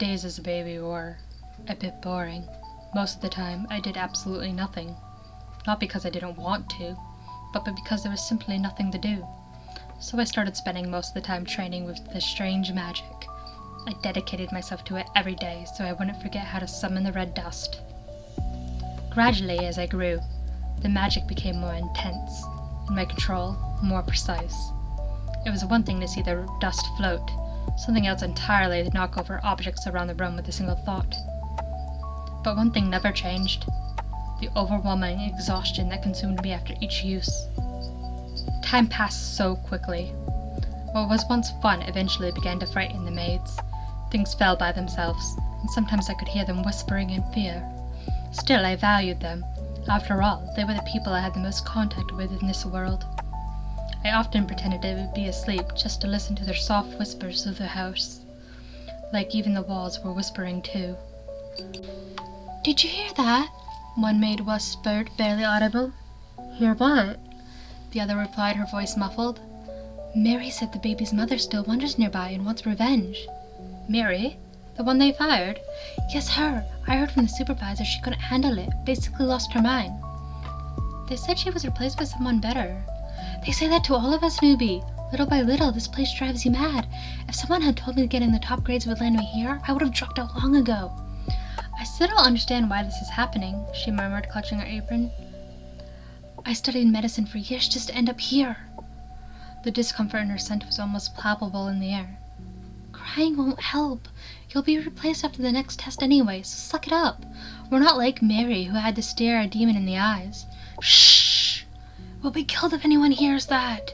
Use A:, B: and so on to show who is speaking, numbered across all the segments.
A: days as a baby were a bit boring. Most of the time, I did absolutely nothing. Not because I didn't want to, but because there was simply nothing to do. So I started spending most of the time training with this strange magic. I dedicated myself to it every day so I wouldn't forget how to summon the red dust. Gradually, as I grew, the magic became more intense, and my control more precise. It was one thing to see the dust float, something else entirely to knock over objects around the room with a single thought. But one thing never changed: the overwhelming exhaustion that consumed me after each use. Time passed so quickly. What was once fun eventually began to frighten the maids. Things fell by themselves, and sometimes I could hear them whispering in fear. Still, I valued them. After all, they were the people I had the most contact with in this world. I often pretended to be asleep just to listen to their soft whispers through the house, like even the walls were whispering too. "Did you hear that?" one maid whispered, barely audible. "Hear what?" the other replied, her voice muffled. "Mary said the baby's mother still wanders nearby and wants revenge." "Mary? The one they fired?" "Yes, her. I heard from the supervisor she couldn't handle it, basically lost her mind." "They said she was replaced by someone better." "They say that to all of us, newbie. Little by little, this place drives you mad. If someone had told me that getting the top grades would land me here, I would have dropped out long ago." "I still don't understand why this is happening," she murmured, clutching her apron. "I studied medicine for years just to end up here." The discomfort in her scent was almost palpable in the air. "Crying won't help. You'll be replaced after the next test anyway, so suck it up. We're not like Mary, who had to stare a demon in the eyes." "Shh! We'll be killed if anyone hears that."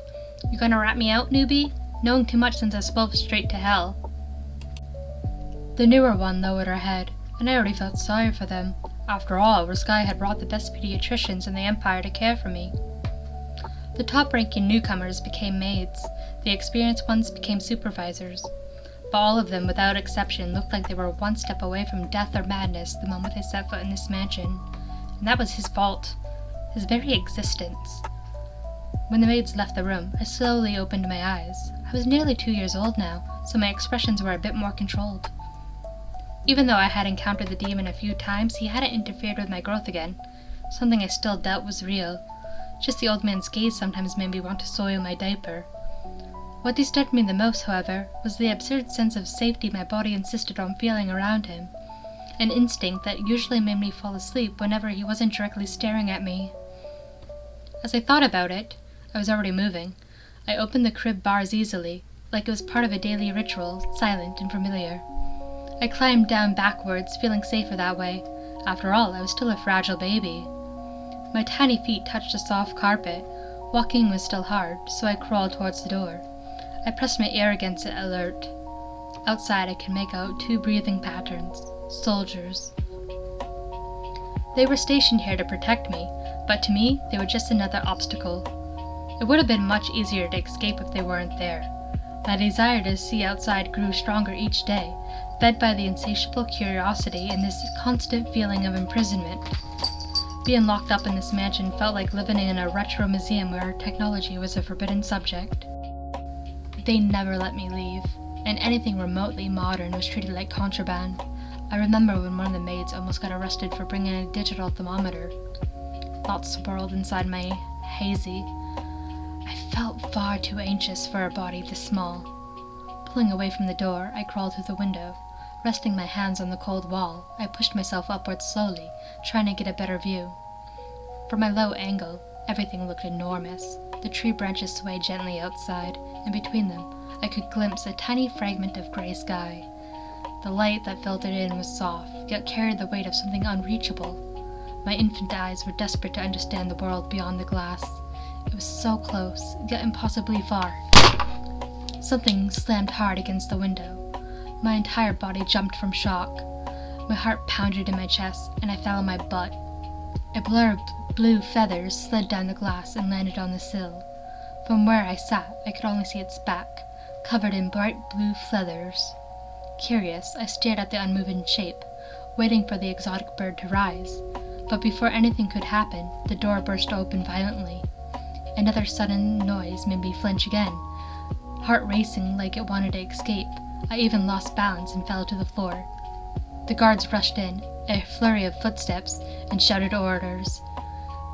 A: "You gonna rat me out, newbie? Knowing too much sends us both straight to hell." The newer one lowered her head, and I already felt sorry for them. After all, Riskai had brought the best pediatricians in the Empire to care for me. The top-ranking newcomers became maids. The experienced ones became supervisors. But all of them, without exception, looked like they were one step away from death or madness the moment they set foot in this mansion. And that was his fault. His very existence. When the maids left the room, I slowly opened my eyes. I was nearly 2 years old now, so my expressions were a bit more controlled. Even though I had encountered the demon a few times, he hadn't interfered with my growth again. Something I still doubt was real. Just the old man's gaze sometimes made me want to soil my diaper. What disturbed me the most, however, was the absurd sense of safety my body insisted on feeling around him. An instinct that usually made me fall asleep whenever he wasn't directly staring at me. As I thought about it, I was already moving. I opened the crib bars easily, like it was part of a daily ritual, silent and familiar. I climbed down backwards, feeling safer that way. After all, I was still a fragile baby. My tiny feet touched a soft carpet. Walking was still hard, so I crawled towards the door. I pressed my ear against it, alert. Outside, I could make out 2 breathing patterns. Soldiers. They were stationed here to protect me, but to me, they were just another obstacle. It would have been much easier to escape if they weren't there. My desire to see outside grew stronger each day, fed by the insatiable curiosity and this constant feeling of imprisonment. Being locked up in this mansion felt like living in a retro museum where technology was a forbidden subject. They never let me leave, and anything remotely modern was treated like contraband. I remember when one of the maids almost got arrested for bringing a digital thermometer. Thoughts swirled inside my hazy. I felt far too anxious for a body this small. Pulling away from the door, I crawled through the window. Resting my hands on the cold wall, I pushed myself upwards slowly, trying to get a better view. From my low angle, everything looked enormous. The tree branches swayed gently outside, and between them, I could glimpse a tiny fragment of gray sky. The light that filtered in was soft, yet carried the weight of something unreachable. My infant eyes were desperate to understand the world beyond the glass. It was so close, yet impossibly far. Something slammed hard against the window. My entire body jumped from shock. My heart pounded in my chest, and I fell on my butt. A blur of blue feathers slid down the glass and landed on the sill. From where I sat, I could only see its back, covered in bright blue feathers. Curious, I stared at the unmoving shape, waiting for the exotic bird to rise. But before anything could happen, the door burst open violently. Another sudden noise made me flinch again. Heart racing like it wanted to escape, I even lost balance and fell to the floor, The guards rushed in, a flurry of footsteps, and shouted orders,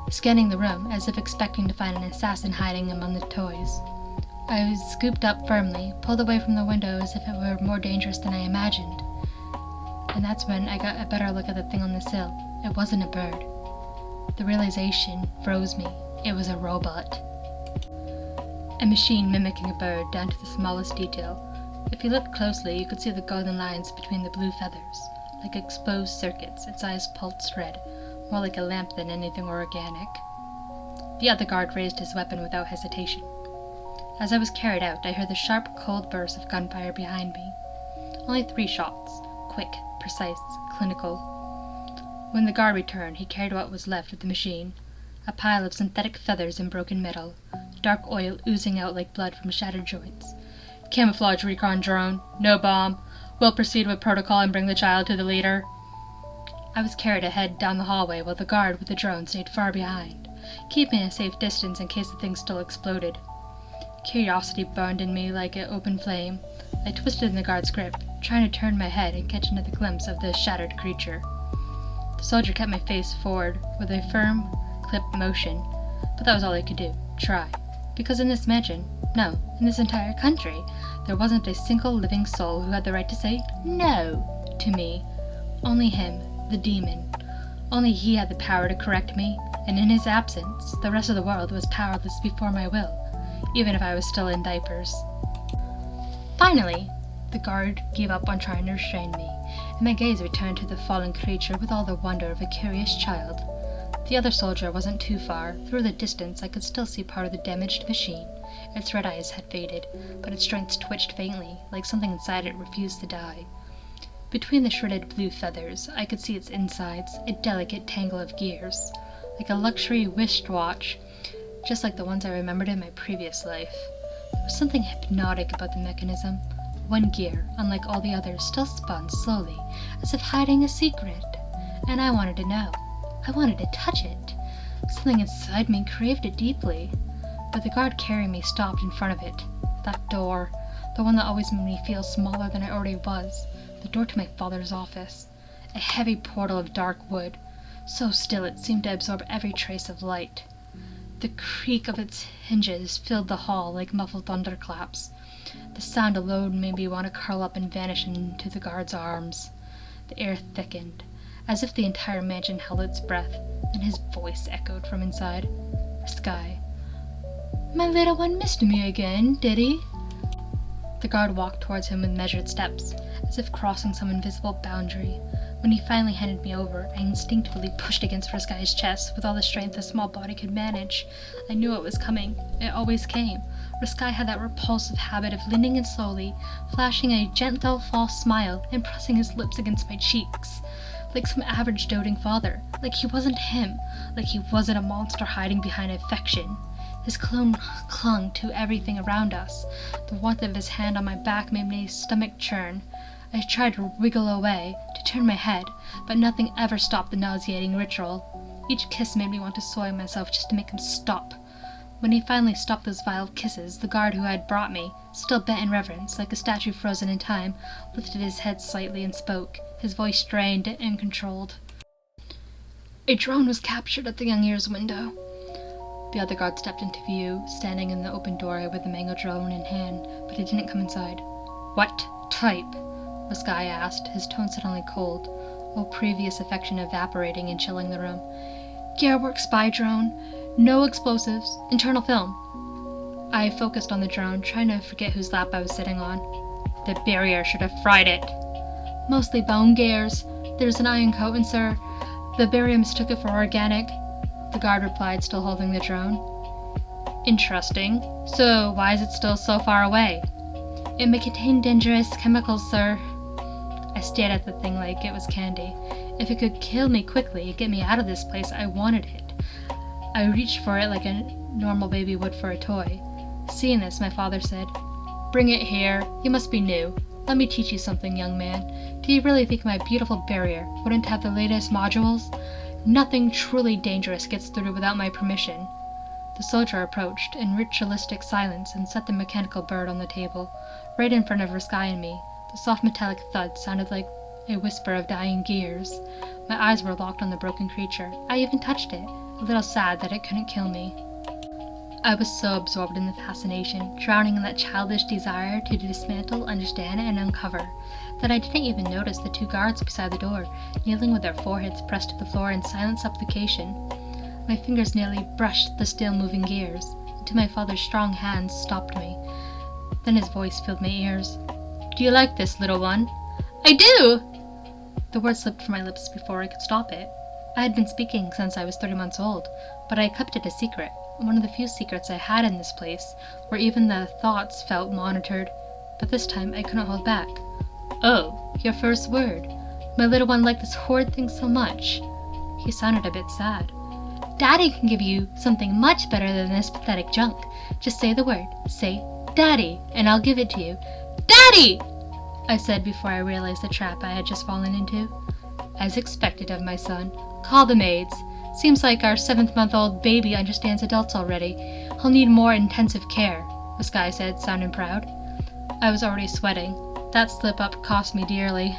A: scanning the room as if expecting to find an assassin hiding among the toys. I was scooped up firmly, pulled away from the window as if it were more dangerous than I imagined. And that's when I got a better look at the thing on the sill. It wasn't a bird. The realization froze me. It was a robot. A machine mimicking a bird down to the smallest detail. If you looked closely, you could see the golden lines between the blue feathers, like exposed circuits, its eyes pulsed red, more like a lamp than anything organic. The other guard raised his weapon without hesitation. As I was carried out, I heard the sharp, cold burst of gunfire behind me. Only 3 shots. Quick, precise, clinical. When the guard returned, he carried what was left of the machine. A pile of synthetic feathers and broken metal, dark oil oozing out like blood from shattered joints. Camouflage recon drone. No bomb. We'll proceed with protocol and bring the child to the leader. I was carried ahead down the hallway while the guard with the drone stayed far behind, keeping a safe distance in case the thing still exploded. Curiosity burned in me like an open flame. I twisted in the guard's grip, trying to turn my head and catch another glimpse of the shattered creature. The soldier kept my face forward with a firm, clipped motion, but that was all I could do. Try. Because in this mansion, no, in this entire country, there wasn't a single living soul who had the right to say no to me. Only him, the demon. Only he had the power to correct me, and in his absence, the rest of the world was powerless before my will, even if I was still in diapers. Finally, the guard gave up on trying to restrain me, and my gaze returned to the fallen creature with all the wonder of a curious child. The other soldier wasn't too far. Through the distance, I could still see part of the damaged machine. Its red eyes had faded, but its joints twitched faintly, like something inside it refused to die. Between the shredded blue feathers, I could see its insides, a delicate tangle of gears, like a luxury wristwatch, just like the ones I remembered in my previous life. There was something hypnotic about the mechanism. One gear, unlike all the others, still spun slowly, as if hiding a secret, and I wanted to know. I wanted to touch it. Something inside me craved it deeply, but the guard carrying me stopped in front of it. That door, the one that always made me feel smaller than I already was, the door to my father's office. A heavy portal of dark wood, so still it seemed to absorb every trace of light. The creak of its hinges filled the hall like muffled thunderclaps. The sound alone made me want to curl up and vanish into the guard's arms. The air thickened, as if the entire mansion held its breath, and his voice echoed from inside. Sky. My little one missed me again, did he? The guard walked towards him with measured steps, as if crossing some invisible boundary. When he finally handed me over, I instinctively pushed against Sky's chest with all the strength a small body could manage. I knew it was coming. It always came. Sky had that repulsive habit of leaning in slowly, flashing a gentle false smile, and pressing his lips against my cheeks. Like some average doting father. Like he wasn't him. Like he wasn't a monster hiding behind affection. His clone clung to everything around us. The warmth of his hand on my back made my stomach churn. I tried to wriggle away, to turn my head, but nothing ever stopped the nauseating ritual. Each kiss made me want to soil myself just to make him stop. When he finally stopped those vile kisses, the guard who had brought me, still bent in reverence, like a statue frozen in time, lifted his head slightly and spoke, his voice strained and controlled. A drone was captured at the young ear's window. The other guard stepped into view, standing in the open doorway with the mango drone in hand, but he didn't come inside. What type? Sky asked, his tone suddenly cold, all previous affection evaporating and chilling the room. Gearwork spy drone. No explosives. Internal film. I focused on the drone, trying to forget whose lap I was sitting on. The barrier should have fried it. Mostly bone gears. There's an iron coating, sir. The barrier mistook it for organic. The guard replied, still holding the drone. Interesting. So, why is it still so far away? It may contain dangerous chemicals, sir. I stared at the thing like it was candy. If it could kill me quickly and get me out of this place, I wanted it. I reached for it like a normal baby would for a toy. Seeing this, my father said, Bring it here. You must be new. Let me teach you something, young man. Do you really think my beautiful barrier wouldn't have the latest modules? Nothing truly dangerous gets through without my permission. The soldier approached in ritualistic silence and set the mechanical bird on the table, right in front of Sky and me. The soft metallic thud sounded like a whisper of dying gears. My eyes were locked on the broken creature. I even touched it, a little sad that it couldn't kill me. I was so absorbed in the fascination, drowning in that childish desire to dismantle, understand, and uncover, that I didn't even notice the 2 guards beside the door, kneeling with their foreheads pressed to the floor in silent supplication. My fingers nearly brushed the still-moving gears, until my father's strong hands stopped me. Then his voice filled my ears. "Do you like this, little one?" "I do!" The word slipped from my lips before I could stop it. I had been speaking since I was 30 months old, but I kept it a secret, one of the few secrets I had in this place, where even the thoughts felt monitored. But this time I couldn't hold back. "Oh, your first word. My little one liked this horrid thing so much." He sounded a bit sad. "Daddy can give you something much better than this pathetic junk. Just say the word. Say, 'Daddy,' and I'll give it to you." "Daddy!" I said before I realized the trap I had just fallen into. "As expected of my son. Call the maids. Seems like our 7-month-old baby understands adults already. He'll need more intensive care," Sky said, sounding proud. I was already sweating. That slip-up cost me dearly.